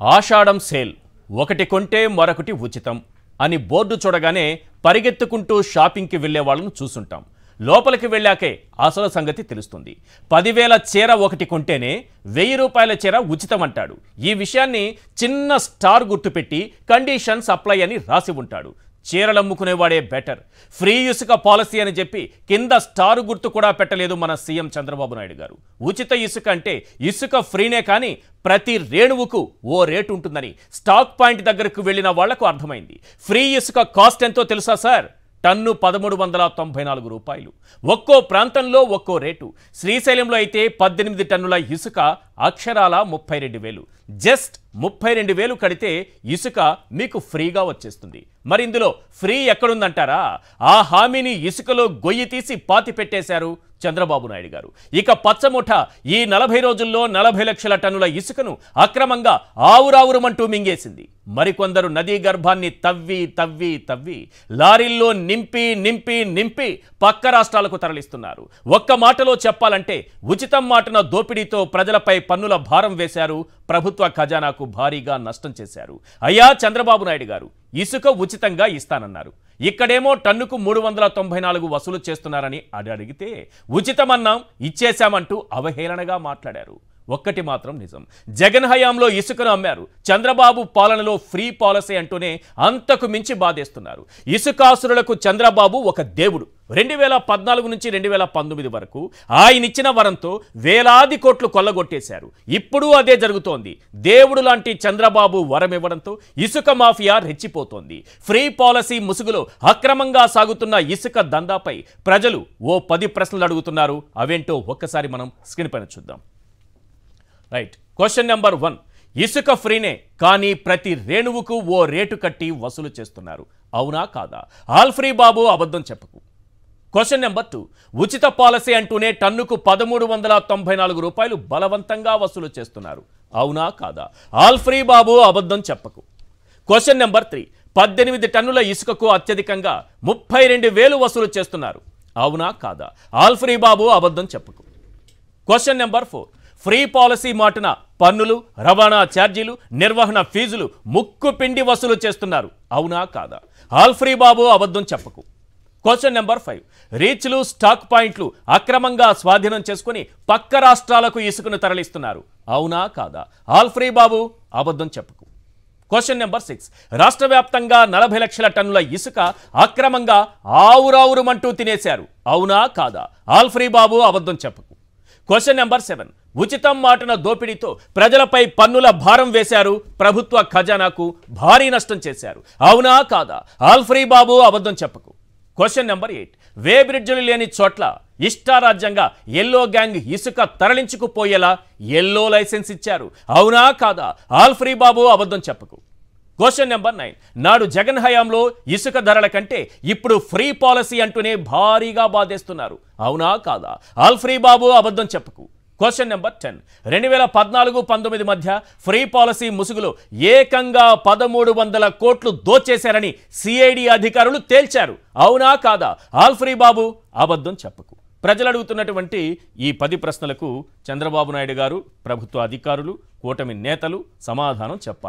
ఆషాఢం sale ఒకటి కొంటే మరొకటి ఉచితం అని బోర్డు చూడగానే పరిగెత్తుకుంటూ షాపింగ్కి వెళ్లే వాళ్ళను చూసుంటాం. లోపలికి వెళ్ళాకే అసలు సంగతి తెలుస్తుంది. 10,000 చీర ఒకటి కొంటేనే 1000 రూపాయల చీర ఉచితం అంటాడు. ఈ విషయాన్ని చిన్న స్టార్ గుర్తుపెట్టి కండిషన్స్ అప్లై అని రాసి ఉంటాడు. చీరలమ్ముకునేవాడే బెటర్. ఫ్రీ ఇసుక పాలసీ అని చెప్పి కింద స్టార్ గుర్తు కూడా పెట్టలేదు మన సీఎం చంద్రబాబు నాయుడు గారు. ఉచిత ఇసుక అంటే ఇసుక ఫ్రీనే కానీ ప్రతి రేణువుకు ఓ రేటు ఉంటుందని స్టాక్ పాయింట్ దగ్గరకు వెళ్ళిన వాళ్లకు అర్థమైంది. ఫ్రీ ఇసుక కాస్ట్ ఎంతో తెలుసా సార్? టన్ను 1394 రూపాయలు. ఒక్కో ప్రాంతంలో ఒక్కో రేటు. శ్రీశైలంలో అయితే 18 టన్నుల ఇసుక అక్షరాల 32,000. జస్ట్ 32,000 కడితే ఇసుక మీకు ఫ్రీగా వచ్చేస్తుంది. మరి ఇందులో ఫ్రీ ఎక్కడుందంటారా? ఆ హామీని ఇసుకలో గొయ్యి తీసి పాతి పెట్టేశారు చంద్రబాబు నాయుడు గారు. ఇక పచ్చముఠ ఈ 40 రోజుల్లో 40 లక్షల టన్నుల ఇసుకను అక్రమంగా ఆవురావురమంటూ మింగేసింది. మరికొందరు నదీ గర్భాన్ని తవ్వి లారీల్లో నింపి పక్క రాష్ట్రాలకు తరలిస్తున్నారు. ఒక్క మాటలో చెప్పాలంటే ఉచితం మాటన దోపిడీతో ప్రజలపై పన్నుల భారం వేశారు. ప్రభుత్వ ఖజానాకు భారీగా నష్టం చేశారు. అయ్యా చంద్రబాబు నాయుడు గారు, ఇసుక ఉచితంగా ఇస్తానన్నారు. ఇక్కడేమో టన్నుకు 394 వసూలు చేస్తున్నారని అడిగితే ఉచితమన్నాం ఇచ్చేశామంటూ అవహేళనగా మాట్లాడారు. ఒక్కటి మాత్రం నిజం, జగన్ హయాంలో ఇసుకను అమ్మారు. చంద్రబాబు పాలనలో ఫ్రీ పాలసీ అంటూనే అంతకు మించి బాధేస్తున్నారు. ఇసుకాసురులకు చంద్రబాబు ఒక దేవుడు. 2014 నుంచి 2019 వరకు ఆయనిచ్చిన వరంతో వేలాది కోట్లు కొల్లగొట్టేశారు. ఇప్పుడు అదే జరుగుతోంది. దేవుడు లాంటి చంద్రబాబు వరం ఇవ్వడంతో ఇసుక మాఫియా రెచ్చిపోతోంది. ఫ్రీ పాలసీ ముసుగులో అక్రమంగా సాగుతున్న ఇసుక దందాపై ప్రజలు ఓ 10 ప్రశ్నలు అడుగుతున్నారు. అవేంటో ఒక్కసారి మనం స్క్రీన్ పైన చూద్దాం. రైట్, క్వశ్చన్ నెంబర్ 1, ఇసుక ఫ్రీనే కానీ ప్రతి రేణువుకు ఓ రేటు కట్టి వసూలు చేస్తున్నారు. అవునా కాదా? ఆల్ ఫ్రీ బాబు అబద్ధం చెప్పకు. క్వశ్చన్ నెంబర్ 2, ఉచిత పాలసీ అంటూనే టన్నుకు 1394 రూపాయలు బలవంతంగా వసూలు చేస్తున్నారు. అవునా కాదా? ఆల్ ఫ్రీ బాబు అబద్ధం చెప్పకు. క్వశ్చన్ నెంబర్ 3, 18 టన్నుల ఇసుకకు అత్యధికంగా 32,000 వసూలు చేస్తున్నారు. అవునా కాదా? ఆల్ ఫ్రీ బాబు అబద్ధం చెప్పకు. క్వశ్చన్ నెంబర్ 4, ఫ్రీ పాలసీ మాటున పన్నులు, రవాణా ఛార్జీలు, నిర్వహణ ఫీజులు ముక్కు పిండి వసూలు చేస్తున్నారు. అవునా కాదా? ఆల్ ఫ్రీ బాబు అబద్ధం చెప్పకు. క్వశ్చన్ నెంబర్ 5, రీచ్లు, స్టాక్ పాయింట్లు అక్రమంగా స్వాధీనం చేసుకుని పక్క రాష్ట్రాలకు ఇసుకను తరలిస్తున్నారు. అవునా కాదా? ఆల్ ఫ్రీ బాబు అబద్ధం చెప్పకు. క్వశ్చన్ నెంబర్ 6, రాష్ట్ర వ్యాప్తంగా 40 లక్షల టన్నుల ఇసుక అక్రమంగా ఆవురావురుమంటూ తినేశారు. అవునా కాదా? ఆల్ ఫ్రీ బాబు అబద్ధం చెప్పకు. క్వశ్చన్ నెంబర్ 7, ఉచితం మాటన దోపిడీతో ప్రజలపై పన్నుల భారం వేశారు. ప్రభుత్వ ఖజానాకు భారీ నష్టం చేశారు. అవునా కాదా? ఆల్ ఫ్రీ బాబు అబద్ధం చెప్పకు. క్వశ్చన్ నెంబర్ 8, వే బ్రిడ్జులు లేని చోట్ల ఇష్టారాజ్యంగా ఎల్లో గ్యాంగ్ ఇసుక తరలించుకుపోయేలా ఎల్లో లైసెన్స్ ఇచ్చారు. అవునా కాదా? ఆల్ ఫ్రీ బాబు అబద్ధం చెప్పకు. క్వశ్చన్ నెంబర్ 9, నాడు జగన్ హయాంలో ఇసుక ధరల కంటే ఇప్పుడు ఫ్రీ పాలసీ అంటూనే భారీగా బాధేస్తున్నారు. అవునా కాదా? ఆల్ ఫ్రీ బాబు అబద్ధం చెప్పకు. క్వశ్చన్ నెంబర్ 10, 2014-19 మధ్య ఫ్రీ పాలసీ ముసుగులో ఏకంగా 1,300 కోట్లు దోచేశారని సిఐడి అధికారులు తేల్చారు. అవునా కాదా? ఆల్ ఫ్రీ బాబు అబద్ధం చెప్పకు. ప్రజలు అడుగుతున్నటువంటి ఈ 10 ప్రశ్నలకు చంద్రబాబు నాయుడు గారు, ప్రభుత్వ అధికారులు, కూటమి నేతలు సమాధానం చెప్పాలి.